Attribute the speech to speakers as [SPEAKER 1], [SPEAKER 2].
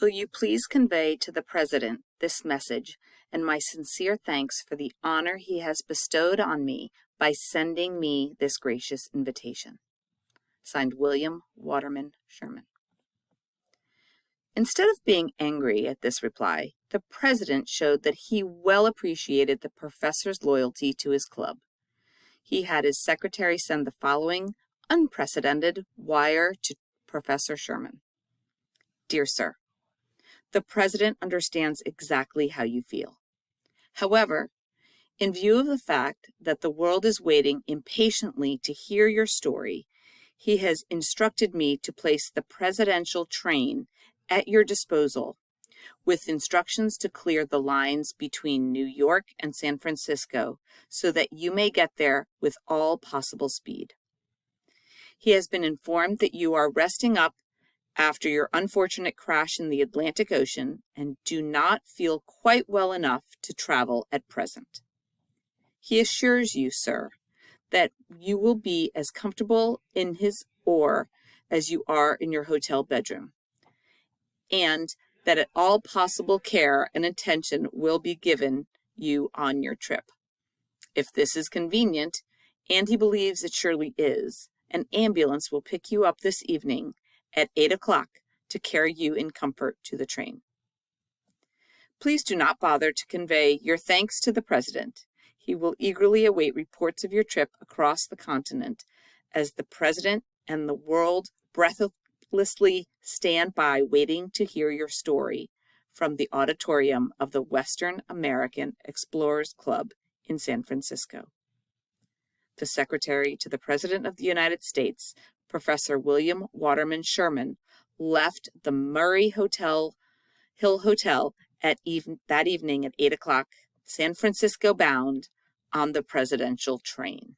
[SPEAKER 1] Will you please convey to the President this message and my sincere thanks for the honor he has bestowed on me by sending me this gracious invitation. Signed, William Waterman Sherman. Instead of being angry at this reply, the President showed that he well appreciated the professor's loyalty to his club. He had his secretary send the following unprecedented wire to Professor Sherman. Dear Sir, the President understands exactly how you feel. However, in view of the fact that the world is waiting impatiently to hear your story, he has instructed me to place the presidential train at your disposal with instructions to clear the lines between New York and San Francisco so that you may get there with all possible speed. He has been informed that you are resting up after your unfortunate crash in the Atlantic Ocean and do not feel quite well enough to travel at present. He assures you, sir, that you will be as comfortable in his oar as you are in your hotel bedroom, and that all possible care and attention will be given you on your trip. If this is convenient, and he believes it surely is, an ambulance will pick you up this evening at 8 o'clock to carry you in comfort to the train. Please do not bother to convey your thanks to the President. He will eagerly await reports of your trip across the continent as the President and the world breathlessly stand by waiting to hear your story from the auditorium of the Western American Explorers Club in San Francisco. The Secretary to the President of the United States, Professor William Waterman Sherman, left the Murray Hill Hotel that evening at 8 o'clock, San Francisco bound, on the presidential train.